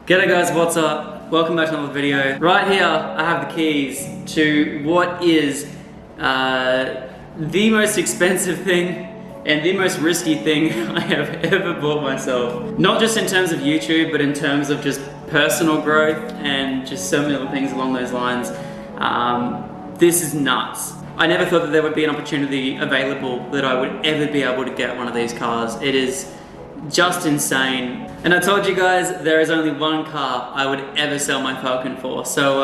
G'day guys, what's up? Welcome back to another video. Right here, I have the keys to what is the most expensive thing and the most risky thing I have ever bought myself. Not just in terms of YouTube, but in terms of just personal growth and just so many other things along those lines. This is nuts. I never thought that there would be an opportunity available that I would ever be able to get one of these cars. It is just insane. And I told you guys there is only one car I would ever sell my Falcon for. So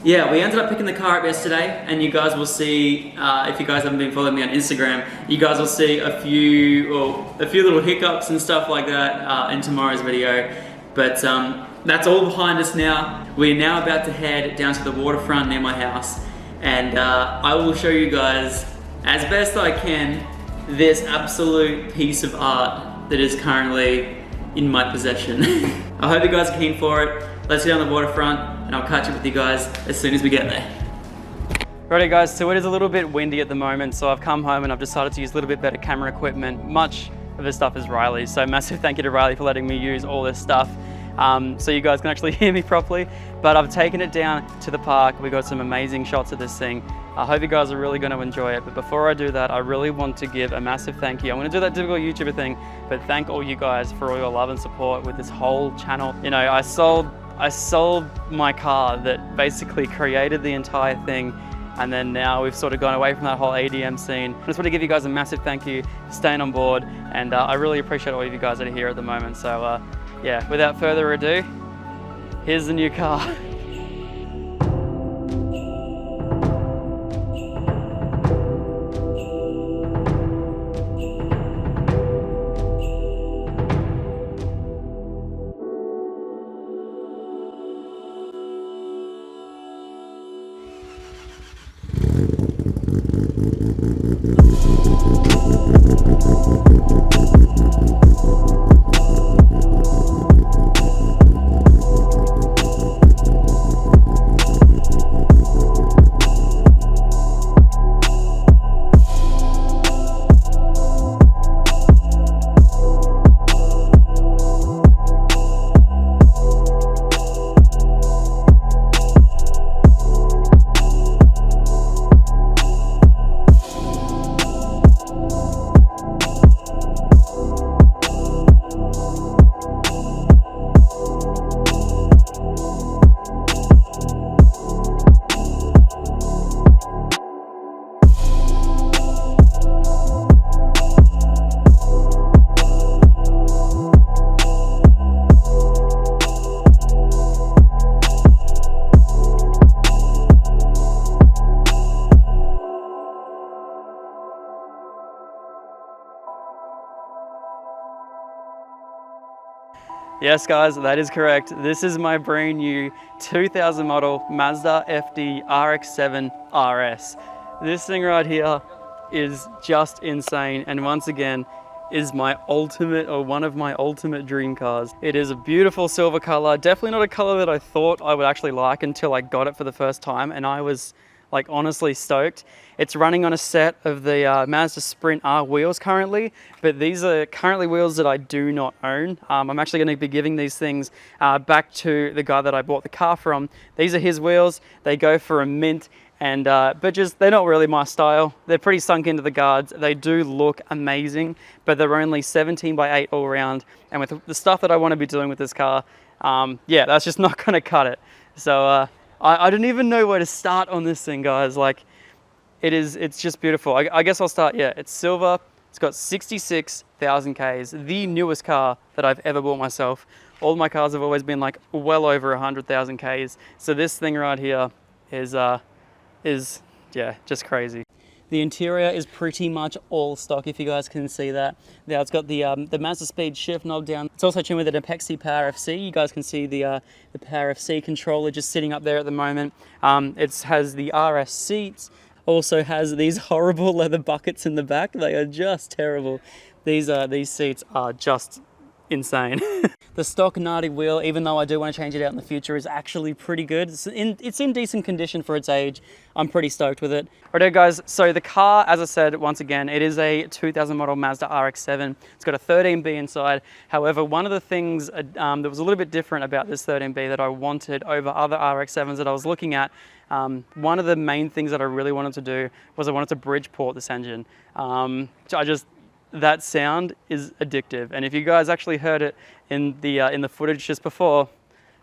yeah, we ended up picking the car up yesterday, and you guys will see, if you guys haven't been following me on Instagram, you guys will see a few little hiccups and stuff like that in tomorrow's video. But that's all behind us now. We're now about to head down to the waterfront near my house, and I will show you guys, as best I can, this absolute piece of art that is currently in my possession. I hope you guys are keen for it. Let's get on the waterfront and I'll catch up with you guys as soon as we get there. Righty guys, so it is a little bit windy at the moment, so I've come home and I've decided to use a little bit better camera equipment. Much of this stuff is Riley's, so massive thank you to Riley for letting me use all this stuff so you guys can actually hear me properly. But I've taken it down to the park. We got some amazing shots of this thing. I hope you guys are really going to enjoy it. But before I do that, I really want to give a massive thank you. I'm going to do that typical YouTuber thing, but thank all you guys for all your love and support with this whole channel. You know, I sold my car that basically created the entire thing, and then now we've sort of gone away from that whole ADM scene. I just want to give you guys a massive thank you for staying on board, and I really appreciate all of you guys that are here at the moment. So yeah, without further ado, here's the new car. Yes guys, that is correct. This is my brand new 2000 model Mazda FD RX-7 RS. This thing right here is just insane, and once again is my ultimate, or one of my ultimate dream cars. It is a beautiful silver color, definitely not a color that I thought I would actually like until I got it for the first time, and I was like honestly stoked. It's running on a set of the Mazda Sprint R wheels currently, but these are currently wheels that I do not own. I'm actually going to be giving these things back to the guy that I bought the car from. These are his wheels. They go for a mint, and but just they're not really my style. They're pretty sunk into the guards. They do look amazing, but they're only 17x8 all around, and with the stuff that I want to be doing with this car, yeah, that's just not going to cut it. So I don't even know where to start on this thing, guys. Like, it's just beautiful. I guess I'll start, yeah, it's silver. It's got 66,000 Ks, the newest car that I've ever bought myself. All my cars have always been like well over 100,000 Ks. So this thing right here is yeah, just crazy. The interior is pretty much all stock, if you guys can see that. Now it's got the Mazda speed shift knob down. It's also tuned with an Apexi Power FC. You guys can see the Power FC controller just sitting up there at the moment. It has the RS seats. Also has these horrible leather buckets in the back. They are just terrible. These seats are just insane. The stock Nardi wheel, even though I do want to change it out in the future, is actually pretty good. It's in decent condition for its age. I'm pretty stoked with it. Alright guys, so the car, as I said, once again, it is a 2000 model Mazda RX-7. It's got a 13B inside. However, one of the things that was a little bit different about this 13B that I wanted over other RX-7s that I was looking at, one of the main things that I really wanted to do was I wanted to Bridgeport this engine. That sound is addictive, and if you guys actually heard it in the footage just before,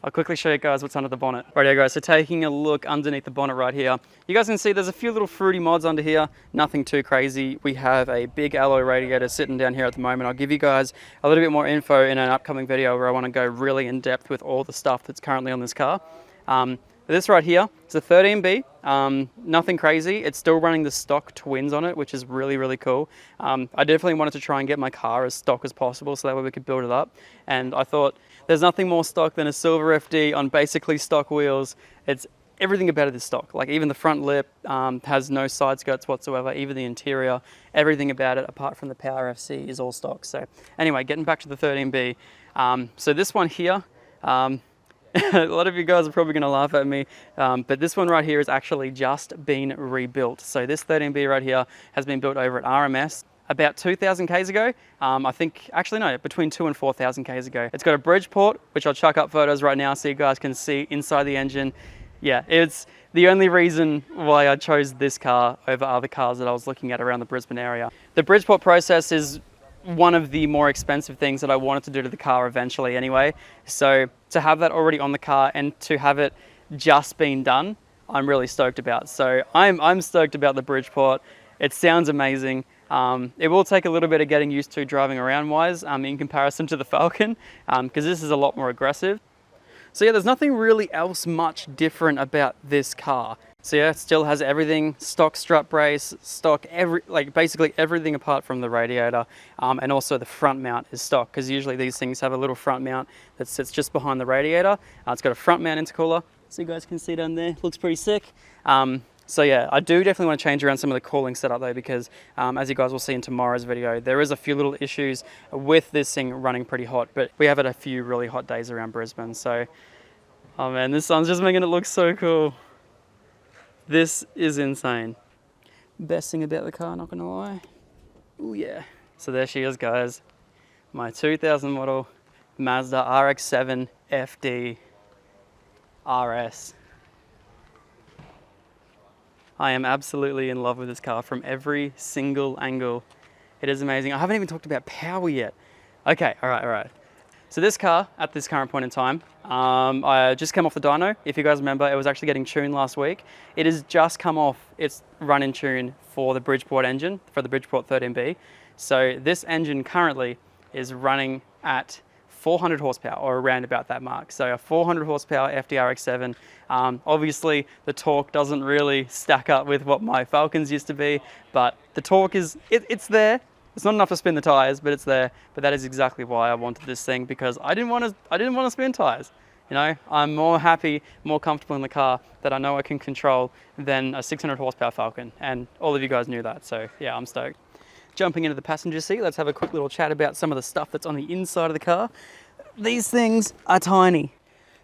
I'll quickly show you guys what's under the bonnet. Right guys, so taking a look underneath the bonnet right here, you guys can see there's a few little fruity mods under here, nothing too crazy. We have a big alloy radiator sitting down here at the moment. I'll give you guys a little bit more info in an upcoming video where I want to go really in depth with all the stuff that's currently on this car. This right here is a 13B, nothing crazy. It's still running the stock twins on it, which is really, really cool. I definitely wanted to try and get my car as stock as possible so that way we could build it up. And I thought there's nothing more stock than a silver FD on basically stock wheels. It's everything about it is stock. Like even the front lip has no side skirts whatsoever, even the interior, everything about it apart from the Power FC is all stock. So anyway, getting back to the 13B. So this one here, a lot of you guys are probably going to laugh at me, but this one right here has actually just been rebuilt. So this 13B right here has been built over at RMS about 2,000 Ks ago. I think, actually no, between 2,000 and 4,000 Ks ago. It's got a Bridgeport, which I'll chuck up photos right now so you guys can see inside the engine. Yeah, it's the only reason why I chose this car over other cars that I was looking at around the Brisbane area. The Bridgeport process is one of the more expensive things that I wanted to do to the car eventually anyway. So to have that already on the car and to have it just been done, I'm really stoked about. So I'm stoked about the Bridgeport. It sounds amazing. It will take a little bit of getting used to driving around wise in comparison to the Falcon, because this is a lot more aggressive. So yeah, there's nothing really else much different about this car. So yeah, it still has everything, stock strut brace, stock, basically everything apart from the radiator, and also the front mount is stock, because usually these things have a little front mount that sits just behind the radiator. It's got a front mount intercooler, so you guys can see down there, looks pretty sick. So yeah, I do definitely want to change around some of the cooling setup though, because as you guys will see in tomorrow's video, there is a few little issues with this thing running pretty hot, but we have had a few really hot days around Brisbane, so, oh man, this sun's just making it look so cool. This is insane. Best thing about the car, not gonna lie. Oh yeah. So there she is, guys. My 2000 model Mazda RX-7 FD RS. I am absolutely in love with this car from every single angle. It is amazing. I haven't even talked about power yet. Okay, all right. So this car, at this current point in time, I just came off the dyno. If you guys remember, it was actually getting tuned last week. It has just come off its run-in tune for the Bridgeport engine, for the Bridgeport 13B. So this engine currently is running at 400 horsepower, or around about that mark. So a 400 horsepower FDRX7. Obviously, the torque doesn't really stack up with what my Falcons used to be, but the torque is, it's there. It's not enough to spin the tires, but it's there. But that is exactly why I wanted this thing, because I didn't want to spin tires. You know, I'm more happy, more comfortable in the car that I know I can control than a 600 horsepower Falcon. And all of you guys knew that. So yeah, I'm stoked. Jumping into the passenger seat, let's have a quick little chat about some of the stuff that's on the inside of the car. These things are tiny.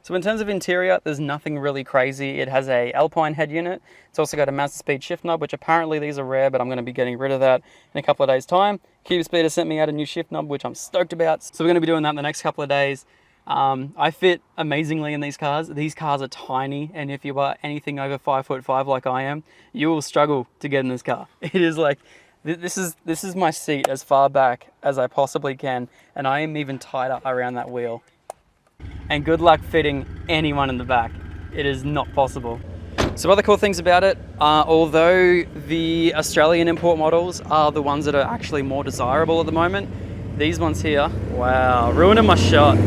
So in terms of interior, there's nothing really crazy. It has a Alpine head unit. It's also got a master speed shift knob, which apparently these are rare, but I'm going to be getting rid of that in a couple of days' time. CubeSpeed has sent me out a new shift knob, which I'm stoked about. So we're going to be doing that in the next couple of days. I fit amazingly in these cars. These cars are tiny, and if you are anything over 5'5" like I am, you will struggle to get in this car. It is like, this is my seat as far back as I possibly can, and I am even tighter around that wheel. And good luck fitting anyone in the back. It is not possible. So other cool things about it, although the Australian import models are the ones that are actually more desirable at the moment, these ones here, wow, ruining my shot.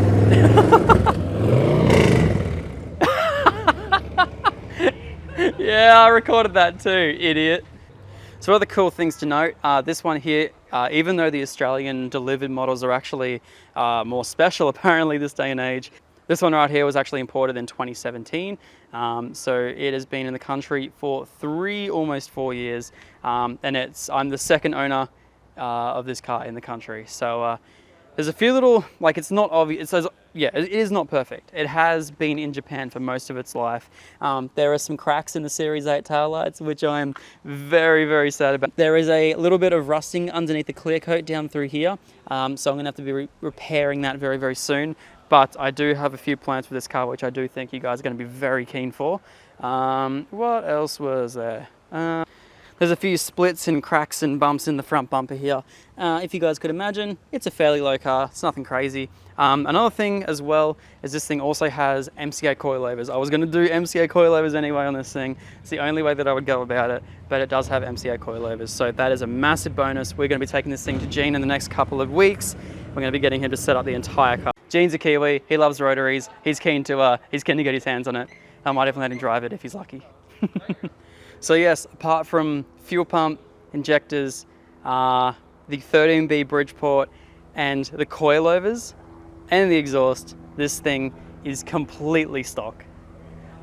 Yeah, I recorded that too, idiot. So other cool things to note, this one here, even though the Australian delivered models are actually more special apparently this day and age, this one right here was actually imported in 2017. So it has been in the country for almost 4 years. And I'm the second owner of this car in the country. So There's a few little, like it's not obvious, it says, yeah, it is not perfect. It has been in Japan for most of its life. There are some cracks in the Series 8 taillights, which I'm very, very sad about. There is a little bit of rusting underneath the clear coat down through here, so I'm gonna have to be repairing that very, very soon. But I do have a few plans for this car, which I do think you guys are gonna be very keen for. What else was there? There's a few splits and cracks and bumps in the front bumper here. If you guys could imagine, it's a fairly low car, it's nothing crazy. Another thing as well is this thing also has MCA coilovers. I was gonna do MCA coilovers anyway on this thing. It's the only way that I would go about it, but it does have MCA coilovers. So that is a massive bonus. We're gonna be taking this thing to Gene in the next couple of weeks. We're gonna be getting him to set up the entire car. Gene's a Kiwi, he loves rotaries. He's keen to get his hands on it. I might even let him drive it if he's lucky. So yes, apart from fuel pump, injectors, the 13B Bridgeport, and the coilovers, and the exhaust, this thing is completely stock.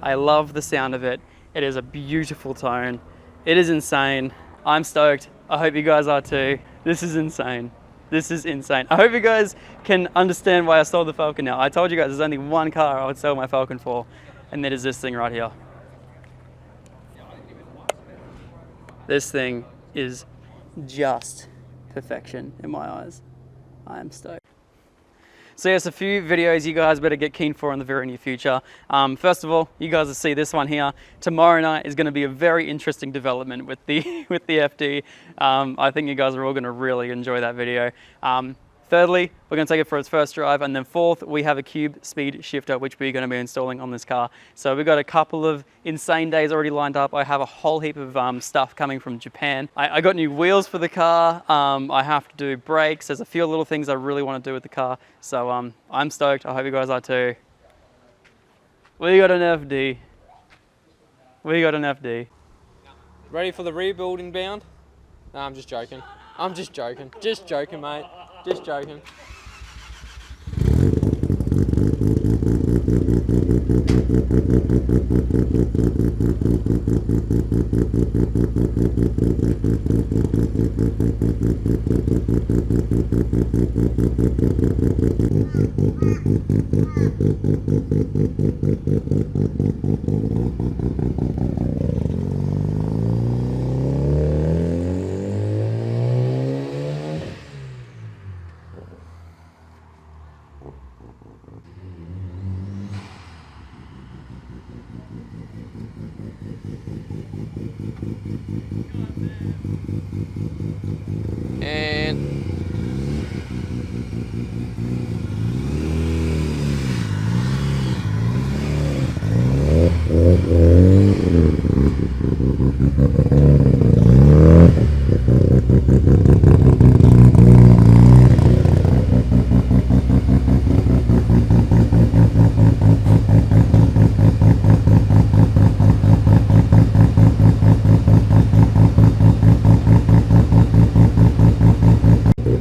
I love the sound of it. It is a beautiful tone. It is insane. I'm stoked. I hope you guys are too. This is insane. This is insane. I hope you guys can understand why I sold the Falcon now. I told you guys there's only one car I would sell my Falcon for, and that is this thing right here. This thing is just perfection in my eyes. I am stoked. So yes, a few videos you guys better get keen for in the very near future. First of all, you guys will see this one here. Tomorrow night is going to be a very interesting development with the FD. I think you guys are all going to really enjoy that video. Thirdly, we're going to take it for its first drive, and then fourth, we have a cube speed shifter which we're going to be installing on this car. So we've got a couple of insane days already lined up. I have a whole heap of stuff coming from Japan. I got new wheels for the car. I have to do brakes. There's a few little things I really want to do with the car. So I'm stoked. I hope you guys are too. We got an FD. We got an FD. Ready for the rebuilding bound? No, I'm just joking. I'm just joking. Just joking, mate. Just joking.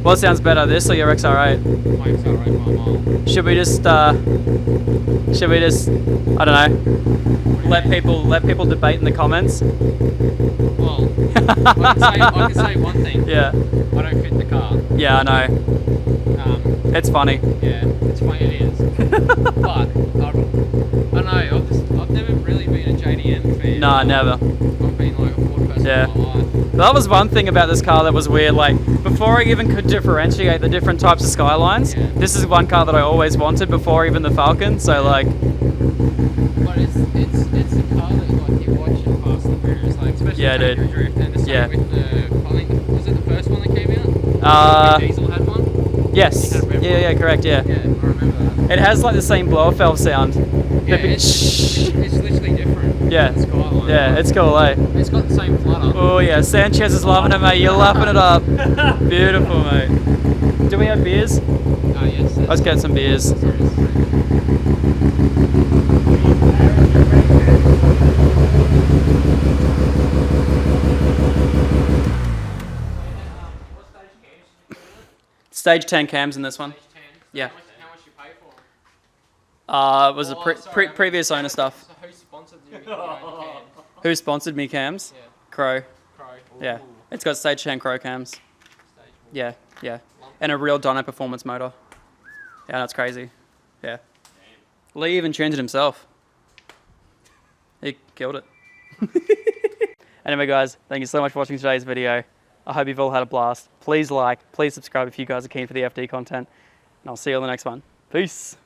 What sounds better, this or your XR8? My XR8 by a mile. Should we just, I don't know, let people debate in the comments? Well, I can say one thing. Yeah. I don't fit the car. Yeah, I know. It's funny. Yeah, it's funny it is. But I don't know. I've never really been a JDM fan. Nah, never. I've been like a Ford person all my life. That was one thing about this car that was weird. Like, before I even could differentiate the different types of Skylines, this is one car that I always wanted before even the Falcon. So like, but it's a car that like you watch it pass the Furious, like especially Tokyo Drift, and the same with the, I think, was it the first one that came out? Diesel had one. Yes. Yeah, correct. Yeah. Yeah, I remember that. It has like the same blower valve sound. Yeah, it's literally different. Yeah. Skyline. Yeah, it's cool, eh? It's got the same flutter. Oh yeah, Sanchez is loving it, mate. You're lapping it up. Beautiful, mate. Do we have beers? Yes. Let's get some beers. Stage 10 cams in this one. Yeah. How much you pay for them? It was a previous owner stuff. So who sponsored you with your own cam? Who sponsored me cams? Yeah. Crow. Crow. Yeah. It's got stage 10 Crow cams. Stage Yeah. Lump and a real dyno performance motor. Yeah, that's crazy. Yeah. Lee even tuned it himself. He killed it. Anyway guys, thank you so much for watching today's video. I hope you've all had a blast. Please like, please subscribe if you guys are keen for the FD content. And I'll see you on the next one. Peace.